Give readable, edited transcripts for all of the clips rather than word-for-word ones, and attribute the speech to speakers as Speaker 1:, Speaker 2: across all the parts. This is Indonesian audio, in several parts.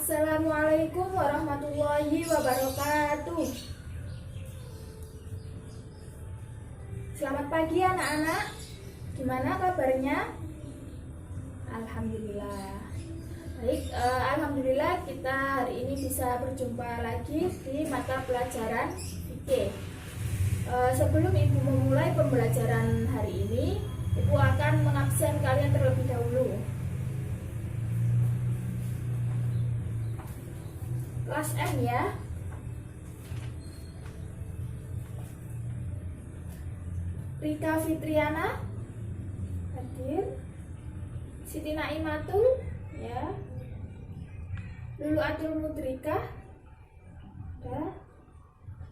Speaker 1: Assalamualaikum warahmatullahi wabarakatuh. Selamat pagi anak-anak. Gimana kabarnya? Alhamdulillah. Baik, alhamdulillah kita hari ini bisa berjumpa lagi di mata pelajaran fikih. Sebelum Ibu memulai pembelajaran hari ini, Ibu akan mengabsen kalian terlebih dahulu. Kelas M ya. Rika Fitriana hadir. Siti Naimatul ya. Lulu Atul Mudrika ada.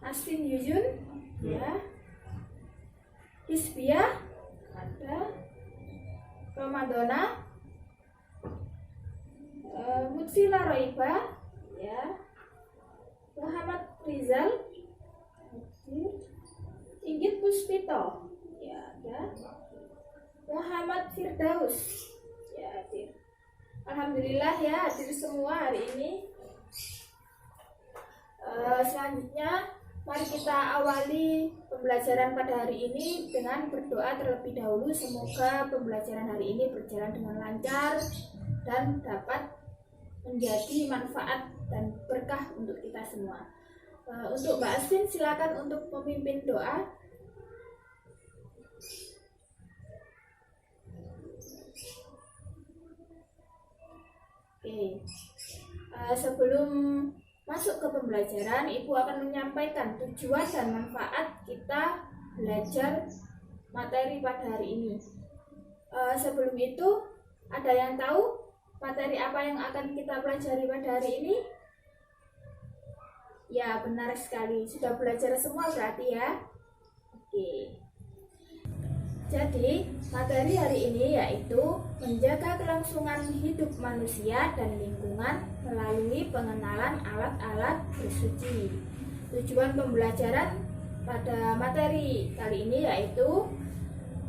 Speaker 1: Astin Yujun ya. Hisbia ada. Ramadona, Mutfila Roiba ya. Muhammad Rizal hadir. Inggit Puspito ya ada. Muhammad Firdaus ya hadir. Alhamdulillah ya hadir semua hari ini. Selanjutnya mari kita awali pembelajaran pada hari ini dengan berdoa terlebih dahulu. Semoga pembelajaran hari ini berjalan dengan lancar dan dapat menjadi manfaat dan berkah untuk kita semua. Untuk Mbak Asvin silakan untuk memimpin doa. Oke. Sebelum masuk ke pembelajaran, Ibu akan menyampaikan tujuan dan manfaat kita belajar materi pada hari ini. Sebelum itu, ada yang tahu materi apa yang akan kita pelajari pada hari ini? Ya, benar sekali. Sudah belajar semua berarti ya? Oke. Jadi, materi hari ini yaitu menjaga kelangsungan hidup manusia dan lingkungan melalui pengenalan alat-alat bersuci. Tujuan pembelajaran pada materi kali ini yaitu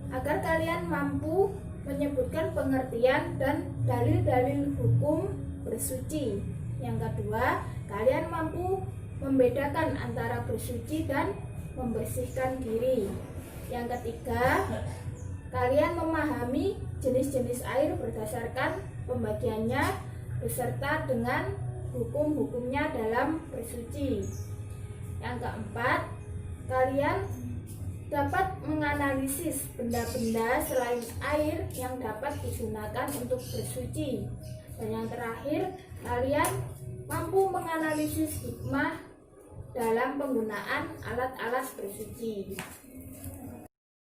Speaker 1: agar kalian mampu menyebutkan pengertian dan dalil-dalil hukum bersuci. Yang kedua, kalian mampu membedakan antara bersuci dan membersihkan diri. Yang ketiga, kalian memahami jenis-jenis air berdasarkan pembagiannya beserta dengan hukum-hukumnya dalam bersuci. Yang keempat, kalian dapat menganalisis benda-benda selain air yang dapat digunakan untuk bersuci. Dan yang terakhir, kalian mampu menganalisis hikmah dalam penggunaan alat-alat bersuci.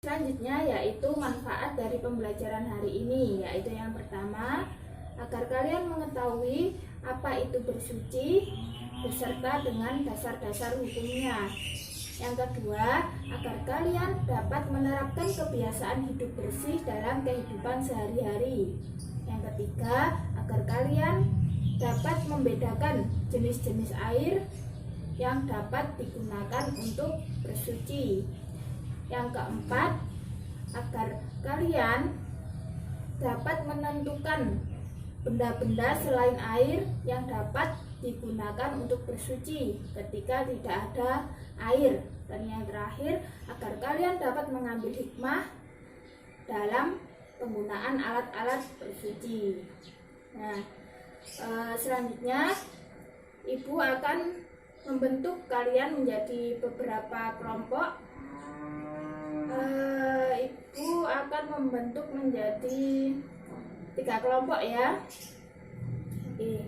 Speaker 1: Selanjutnya yaitu manfaat dari pembelajaran hari ini, yaitu yang pertama, agar kalian mengetahui apa itu bersuci beserta dengan dasar-dasar hukumnya. Yang kedua, agar kalian dapat menerapkan kebiasaan hidup bersih dalam kehidupan sehari-hari. Yang ketiga, agar kalian dapat membedakan jenis-jenis air yang dapat digunakan untuk bersuci. Yang keempat, agar kalian dapat menentukan benda-benda selain air yang dapat digunakan untuk bersuci ketika tidak ada air. Dan yang terakhir, agar kalian dapat mengambil hikmah dalam penggunaan alat-alat bersuci. Nah, selanjutnya Ibu akan membentuk kalian menjadi beberapa kelompok. Ibu akan membentuk menjadi 3 kelompok ya. Oke.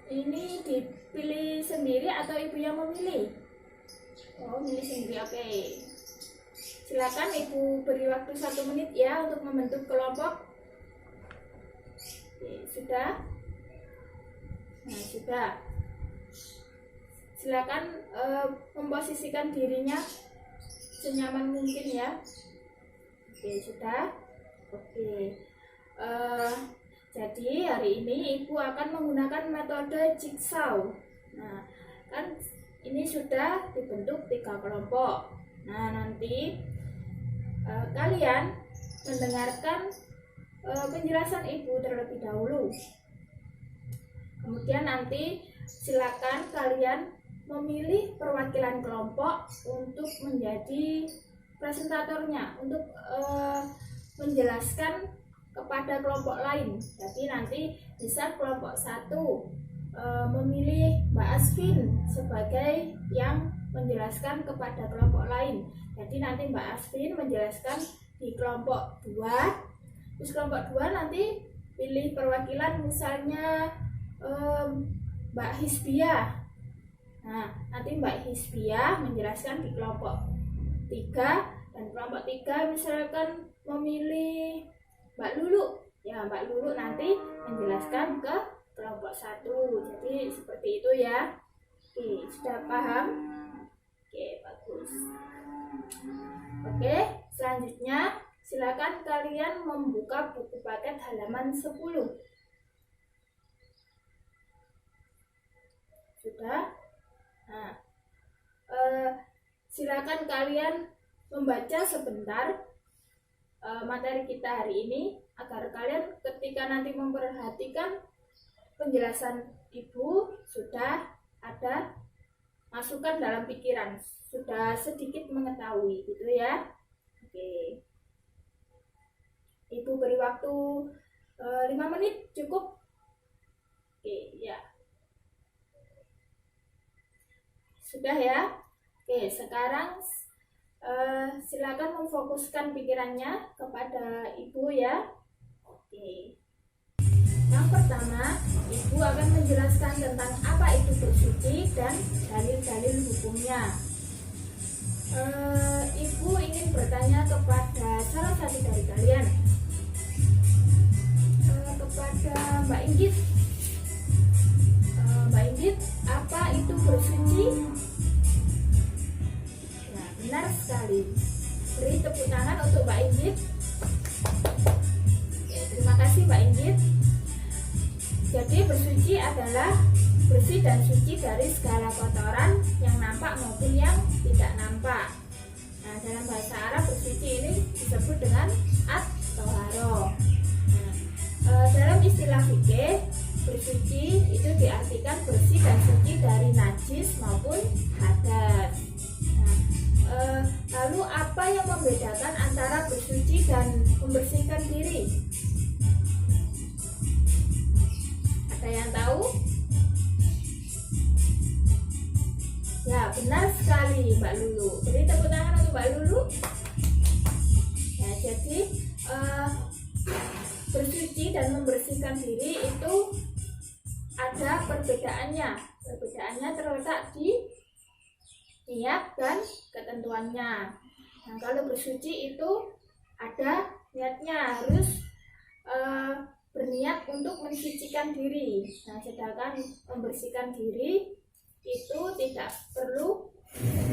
Speaker 1: Ini dipilih sendiri atau Ibu yang memilih? Oh, milih sendiri. Oke. Silakan Ibu beri waktu 1 menit ya untuk membentuk kelompok. Oke, sudah? Nah, sudah. Silakan memposisikan dirinya senyaman mungkin ya. Oke, sudah. Oke. Jadi hari ini Ibu akan menggunakan metode jigsaw. Nah, kan ini sudah dibentuk 3 kelompok. Nah, nanti kalian mendengarkan penjelasan Ibu terlebih dahulu. Kemudian nanti silakan kalian memilih perwakilan kelompok untuk menjadi presentatornya, untuk menjelaskan kepada kelompok lain. Jadi nanti bisa kelompok 1 memilih Mbak Asvin sebagai yang menjelaskan kepada kelompok lain. Jadi nanti Mbak Asvin menjelaskan di kelompok 2. Terus kelompok 2 nanti pilih perwakilan, misalnya Mbak Hisbiah. Nah, nanti Mbak Hisbiah menjelaskan di kelompok 3, dan kelompok 3 misalkan memilih Mbak Lulu. Ya, Mbak Lulu nanti menjelaskan ke kelompok 1. Jadi seperti itu ya. Oke, sudah paham? Oke, bagus. Oke, selanjutnya silakan kalian membuka buku paket halaman 10. Sudah? Nah, silakan kalian membaca sebentar materi kita hari ini, agar kalian ketika nanti memperhatikan penjelasan ibu sudah ada masukan dalam pikiran, sudah sedikit mengetahui gitu ya. Oke, ibu beri waktu 5 menit cukup. Oke ya, sudah ya. Oke, sekarang silakan memfokuskan pikirannya kepada ibu ya. Oke. Yang pertama, ibu akan menjelaskan tentang apa itu bersuci dan dalil-dalil hukumnya. Ibu ingin bertanya kepada salah satu dari kalian, kepada Mbak Inggit. Mbak Inggit, apa itu bersuci? Benar sekali. Beri tepuk tangan untuk Mbak Inggit. Oke, terima kasih Mbak Inggit. Jadi bersuci adalah bersih dan suci dari segala kotoran yang nampak maupun yang tidak nampak. Nah, dalam bahasa Arab bersuci ini disebut dengan at-thaharah. Dalam istilah fikih, bersuci itu diartikan bersih dan suci dari najis maupun hadas. Lalu apa yang membedakan antara bersuci dan membersihkan diri? Ada yang tahu? Ya, benar sekali Mbak Lulu. Beri tepuk tangan untuk Mbak Lulu. Ya, jadi bersuci dan membersihkan diri itu ada perbedaannya. Perbedaannya terletak di niat dan ketentuannya. Nah, kalau bersuci itu ada niatnya, harus berniat untuk mensucikan diri. Nah, sedangkan membersihkan diri itu tidak perlu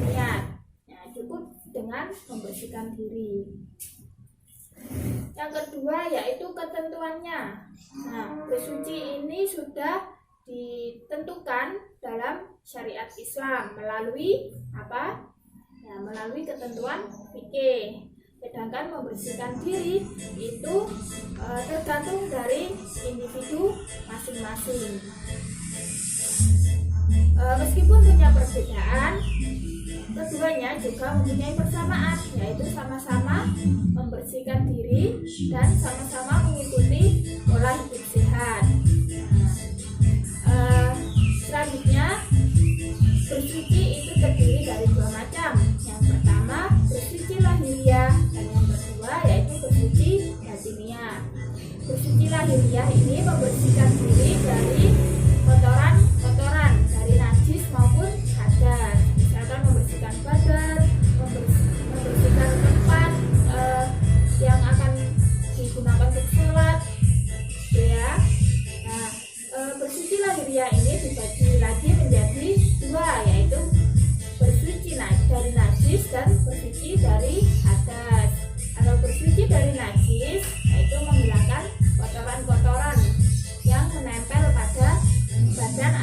Speaker 1: niat. Nah, cukup dengan membersihkan diri. Yang kedua yaitu ketentuannya. Nah, bersuci ini sudah ditentukan dalam syariat Islam melalui apa? Ya, melalui ketentuan fikih. Sedangkan membersihkan diri itu tergantung dari individu masing-masing. Meskipun punya perbedaan, keduanya juga mempunyai persamaan, yaitu sama-sama membersihkan diri dan sama-sama mengikuti pola hidup sehat. Selanjutnya, bersuci itu terdiri dari dua macam. Yang pertama, bersuci lahiriah, dan yang kedua yaitu bersuci batiniah. Bersuci lahiriah ini membersihkan diri dari kotoran-kotoran, dari najis maupun hadas. Misalkan membersihkan badan, membersihkan tempat yang akan digunakan untuk sholat, ya. Nah, bersuci lahiriah ini dibagi lagi menjadi dua, yaitu bersuci dari najis dan bersuci dari hadas. Kalau bersuci dari najis, yaitu menghilangkan kotoran-kotoran yang menempel pada badan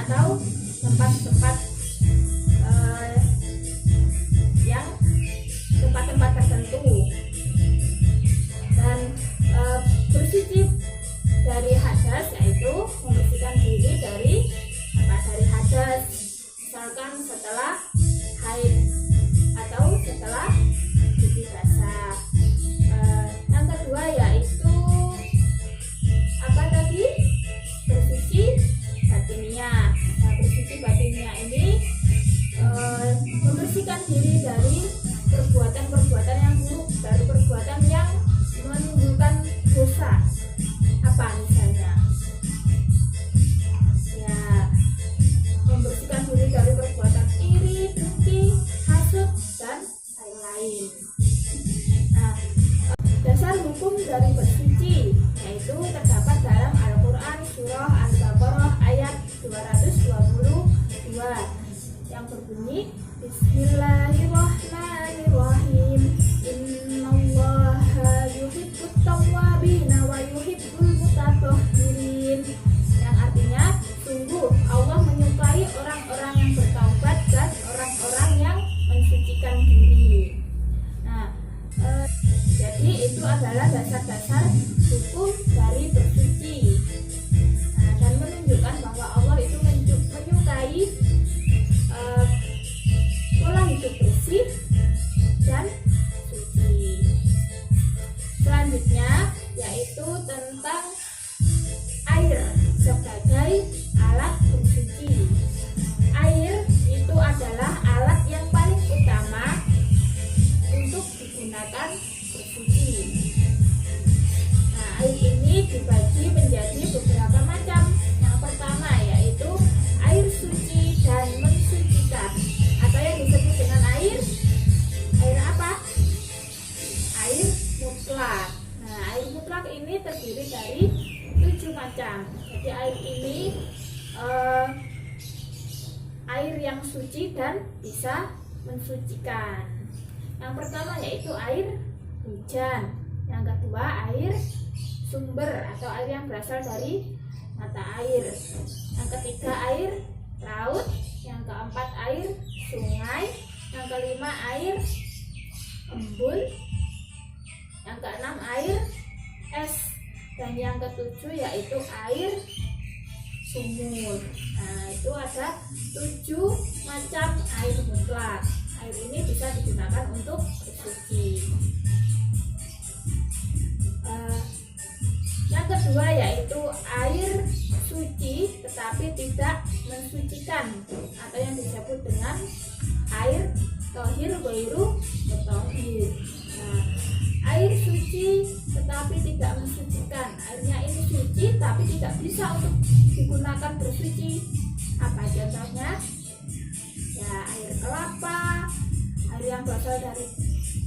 Speaker 1: apa misalnya? Ya, membersihkan diri dari perbuatan iri, dengki, hasut, dan lain-lain. Nah, dasar hukum dari bersuci yaitu terdapat dalam Al-Quran surah Al-Baqarah ayat 222 yang berbunyi Bismillahirrahmanirrahim. Innallaha yuhibbut tawwabina wa yuhibbul mutatahhirin. Yang artinya sungguh Allah menyukai orang-orang yang bertaubat dan orang-orang yang mensucikan diri. Nah, jadi itu adalah dasar-dasar hukum dari bersuci. Nah, dan menunjukkan bahwa Allah itu menyukai pola hidup bersih dan suci. Selanjutnya yaitu tentang air sebagai alat bersuci. Air itu adalah alat yang paling utama untuk digunakan bersuci. Nah, air ini dibagi menjadi beberapa macam. Yang pertama yaitu air suci dan mensucikan, atau yang disebut dengan air apa? Air mutlak. Nah, air mutlak ini terdiri dari 7 macam. Jadi air ini air yang suci dan bisa mensucikan. Yang pertama yaitu air hujan. Yang kedua air sumber atau air yang berasal dari mata air. Yang ketiga air laut. Yang keempat air sungai. Yang kelima air embun. Yang keenam air es. Dan yang ketujuh yaitu air sumur. Nah, itu ada 7 macam air mutlak. Air ini bisa digunakan untuk bersuci. Yang kedua yaitu air suci tetapi tidak mensucikan, atau yang disebut dengan air tohir ghairu mutahhir. Nah, air suci tetapi tidak mensucikan, airnya ini suci tapi tidak bisa untuk digunakan bersuci. Apa contohnya? Ya, air kelapa, air yang berasal dari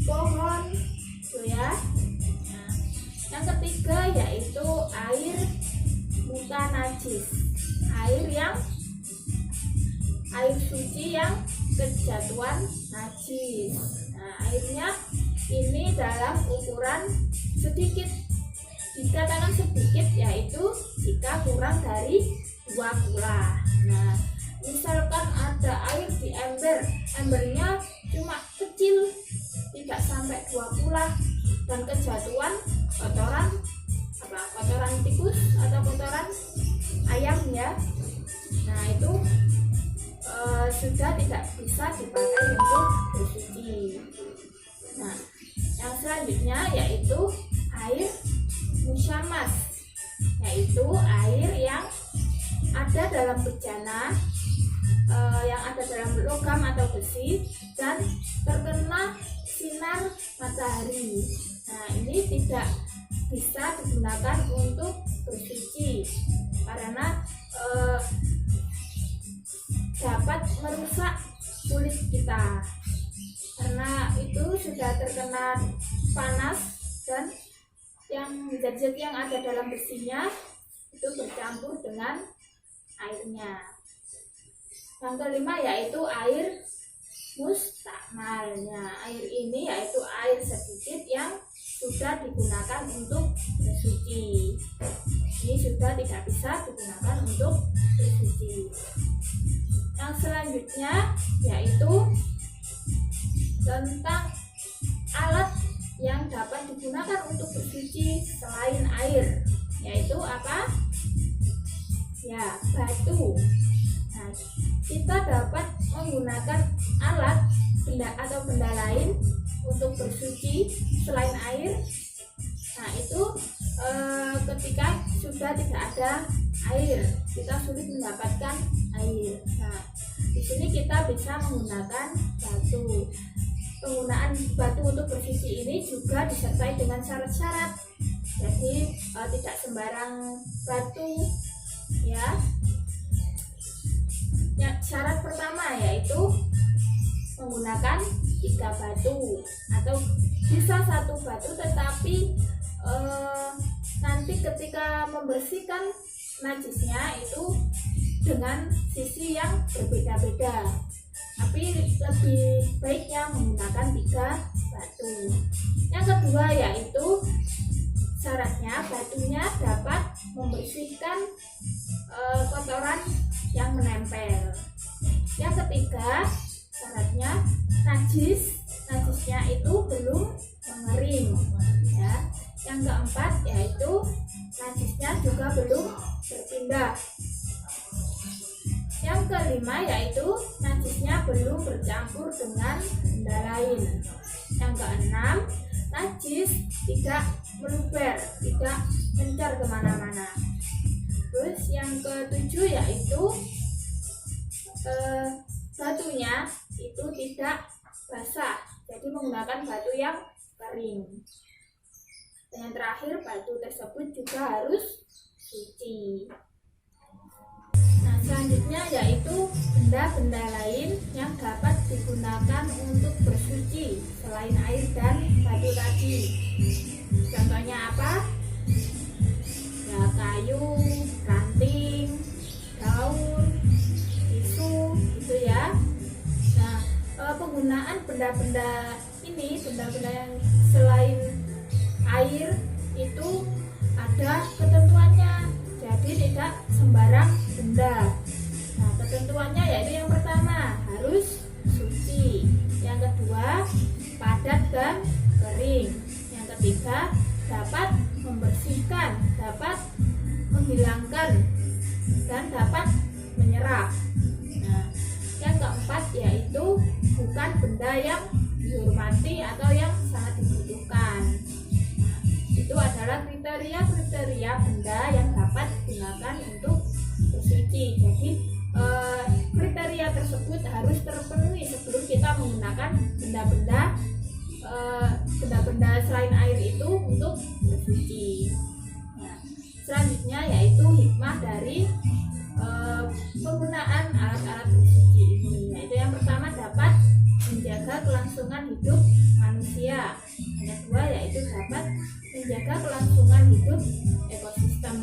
Speaker 1: pohon, itu ya. Nah, yang ketiga yaitu air mutanajis, air suci yang kejatuhan najis. Nah, airnya ini dalam ukuran sedikit. Dikatakan sedikit yaitu jika kurang dari 2 kula. Nah, misalkan ada air di ember, embernya cuma kecil, tidak sampai 2 kula, dan kejatuhan kotoran tikus atau kotoran ayam ya. Nah, itu sudah tidak bisa dipakai untuk bersuci. Nah, yang selanjutnya yaitu air musyamas, yaitu air yang ada dalam bejana, yang ada dalam logam atau besi dan terkena sinar matahari. Nah, ini tidak bisa digunakan untuk bersuci karena dapat merusak kulit kita, karena itu sudah terkena panas dan yang zat-zat yang ada dalam besinya itu bercampur dengan airnya. Yang kelima yaitu air mustakmalnya. Air ini yaitu air sedikit yang sudah digunakan untuk bersuci. Ini sudah tidak bisa digunakan untuk bersuci. Yang selanjutnya yaitu tentang alat yang dapat digunakan untuk bersuci selain air, yaitu apa? Ya, batu. Nah, kita dapat menggunakan alat benda lain untuk bersuci selain air. Nah, itu ketika sudah tidak ada air, kita sulit mendapatkan air. Nah, di sini kita bisa menggunakan batu. Penggunaan batu untuk bersuci ini juga disertai dengan syarat-syarat. jadi tidak sembarang batu ya. Syarat pertama yaitu menggunakan 3 batu atau bisa 1 batu, tetapi nanti ketika membersihkan najisnya itu dengan sisi yang berbeda-beda, tapi lebih baiknya menggunakan 3 batu. Yang kedua yaitu syaratnya batunya dapat membersihkan kotoran yang menempel. Yang ketiga syaratnya najisnya itu belum mengering ya. Yang keempat yaitu najisnya juga belum berpindah. Yang kelima yaitu najisnya belum bercampur dengan benda lain. Yang keenam, najis tidak meluber, tidak mencar kemana-mana. Terus yang ketujuh yaitu batunya itu tidak basah, jadi menggunakan batu yang kering. Dan yang terakhir, batu tersebut juga harus suci. Nah, selanjutnya yaitu benda-benda lain yang dapat digunakan untuk bersuci selain air dan batu tadi. Contohnya apa? Ya, kayu, ranting, daun, tisu, gitu ya. Nah, penggunaan benda-benda ini, benda-benda yang selain air itu ada ketentuannya, jadi tidak sembarang benda. Nah, ketentuannya yaitu yang pertama harus suci, yang kedua padat dan kering, yang ketiga dapat membersihkan, dapat menghilangkan dan dapat menyerap. Nah, yang keempat yaitu bukan benda yang dihormati atau yang sangat dibutuhkan. Nah, itu adalah kriteria benda yang dapat digunakan untuk bersuci. Jadi kriteria tersebut harus terpenuhi sebelum kita menggunakan benda-benda selain air itu untuk bersuci. Nah, selanjutnya yaitu hikmah dari penggunaan alat-alat bersuci ini, yaitu yang pertama dapat menjaga kelangsungan hidup manusia, yang kedua yaitu dapat menjaga kelangsungan hidup ekosistem.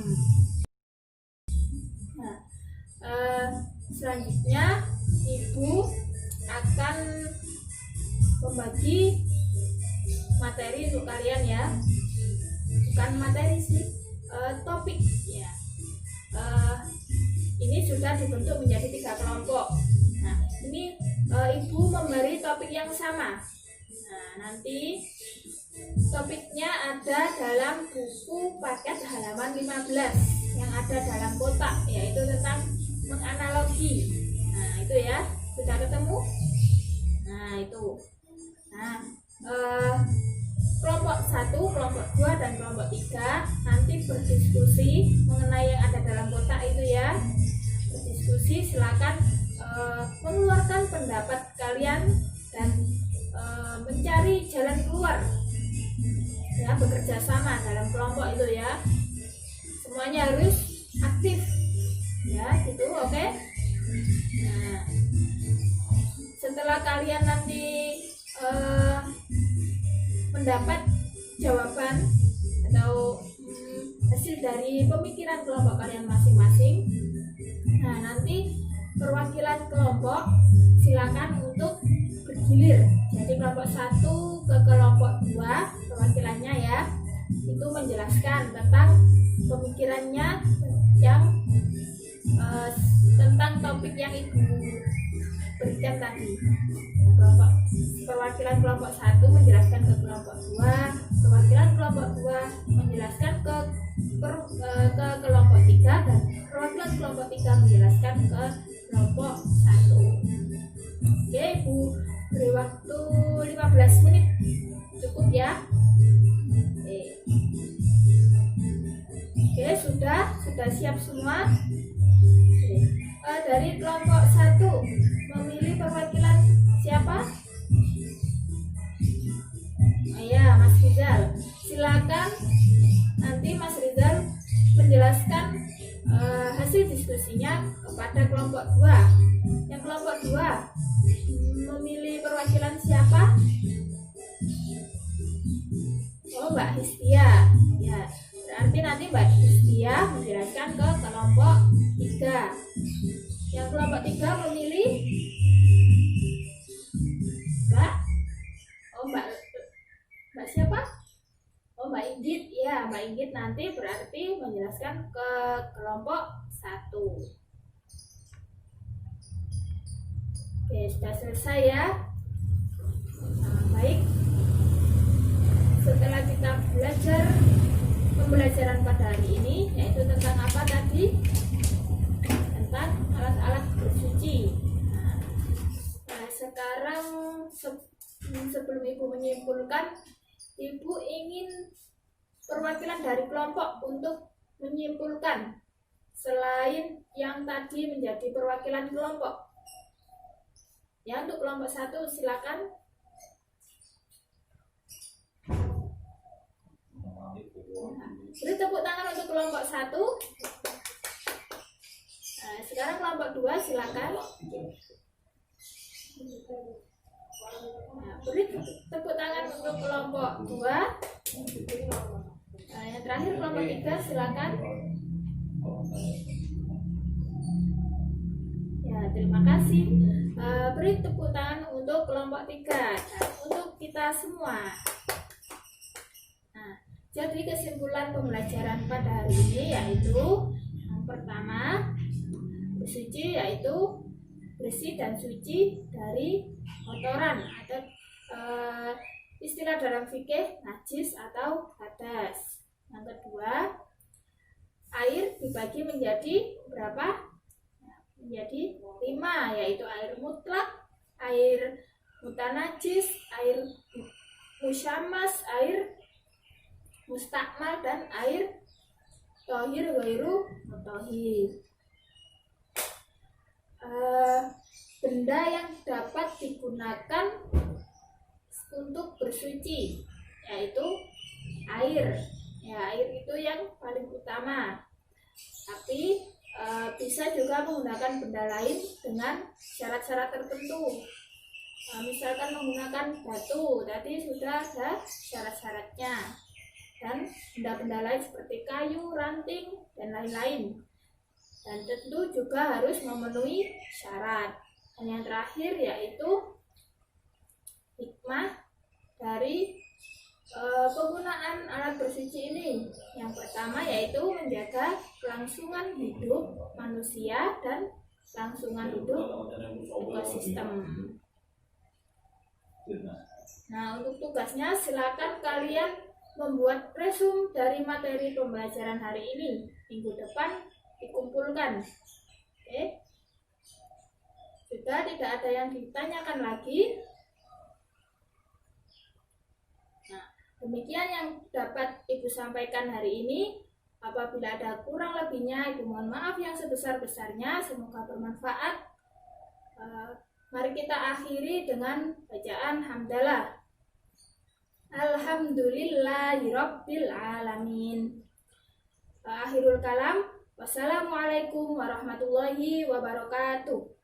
Speaker 1: Nah, selanjutnya ibu akan membagi materi untuk kalian ya, bukan materi sih, topik ya. Ini sudah dibentuk menjadi 3 kelompok. Nah, ini ibu memberi topik yang sama. Nah, nanti topiknya ada dalam buku paket halaman 15 yang ada dalam kotak, yaitu tentang menganalogi. Nah, itu ya, sudah ketemu? Nah, itu. Nah, kelompok 1, kelompok 2, dan kelompok 3 nanti berdiskusi mengenai yang ada dalam kotak itu ya. Berdiskusi, silakan mengeluarkan pendapat kalian dan mencari jalan keluar ya, bekerja sama dalam kelompok itu ya. Semuanya harus aktif ya, gitu, oke? Nah, setelah kalian nanti mendapat jawaban atau hasil dari pemikiran kelompok kalian masing-masing, nah nanti perwakilan kelompok silakan untuk bergilir. Jadi kelompok 1 ke kelompok 2 perwakilannya ya, itu menjelaskan tentang pemikirannya yang tentang topik yang ibu berikan tadi. Perwakilan kelompok 1 menjelaskan ke kelompok 2, perwakilan kelompok 2 menjelaskan ke kelompok 3, dan perwakilan kelompok 3 menjelaskan ke kelompok 1. Oke, ibu beri waktu 15 menit, cukup ya? Oke, sudah siap semua? Dari kelompok 1 memilih perwakilan siapa? Ya, Mas Rizal. Silakan diskusinya kepada kelompok 2. Yang kelompok 2 memilih perwakilan siapa? Oh, Mbak Histia. Ya, berarti nanti Mbak Histia menjelaskan ke kelompok 3. Yang kelompok 3 memilih Mbak. Oh, Mbak siapa? Oh, Mbak Inggit. Ya, Mbak Inggit nanti berarti menjelaskan ke kelompok 1. Oke, sudah selesai ya. Nah, baik. Setelah kita belajar pembelajaran pada hari ini, yaitu tentang apa tadi? Tentang alat-alat bersuci. Nah, sekarang sebelum Ibu menyimpulkan, Ibu ingin perwakilan dari kelompok untuk menyimpulkan selain yang tadi menjadi perwakilan kelompok. Ya, untuk kelompok 1 silakan. Beri tepuk tangan untuk kelompok 1. Nah, sekarang kelompok 2 silakan. Nah, beri tepuk tangan untuk kelompok 2. Nah, yang terakhir kelompok 3 silakan. Ya, terima kasih. Beri tepuk tangan untuk kelompok 3. Nah, untuk kita semua. Nah, jadi kesimpulan pembelajaran pada hari ini yaitu yang pertama, bersuci yaitu bersih dan suci dari kotoran atau istilah dalam fikih najis atau hadas. Yang kedua, air dibagi menjadi berapa? Menjadi 5, yaitu air mutlak, air mutanajis, air musyammas, air mustakmal, dan air tohir ghairu mutahhir. Benda yang dapat digunakan untuk bersuci yaitu air. Ya, air itu yang paling utama. Tapi bisa juga menggunakan benda lain dengan syarat-syarat tertentu. Misalkan menggunakan batu, tadi sudah ada syarat-syaratnya. Dan benda-benda lain seperti kayu, ranting, dan lain-lain. Dan tentu juga harus memenuhi syarat. Dan yang terakhir yaitu hikmah dari penggunaan alat bersuci ini. Yang pertama yaitu menjaga kelangsungan hidup manusia dan kelangsungan hidup ekosistem. Nah, untuk tugasnya silakan kalian membuat resum dari materi pembelajaran hari ini. Minggu depan dikumpulkan. Oke. Sudah tidak ada yang ditanyakan lagi. Nah, demikian yang dapat Ibu sampaikan hari ini. Apabila ada kurang lebihnya, Ibu mohon maaf yang sebesar-besarnya. Semoga bermanfaat. Mari kita akhiri dengan bacaan hamdalah. Alhamdulillahirabbil alamin. Akhirul kalam. Wassalamualaikum warahmatullahi wabarakatuh.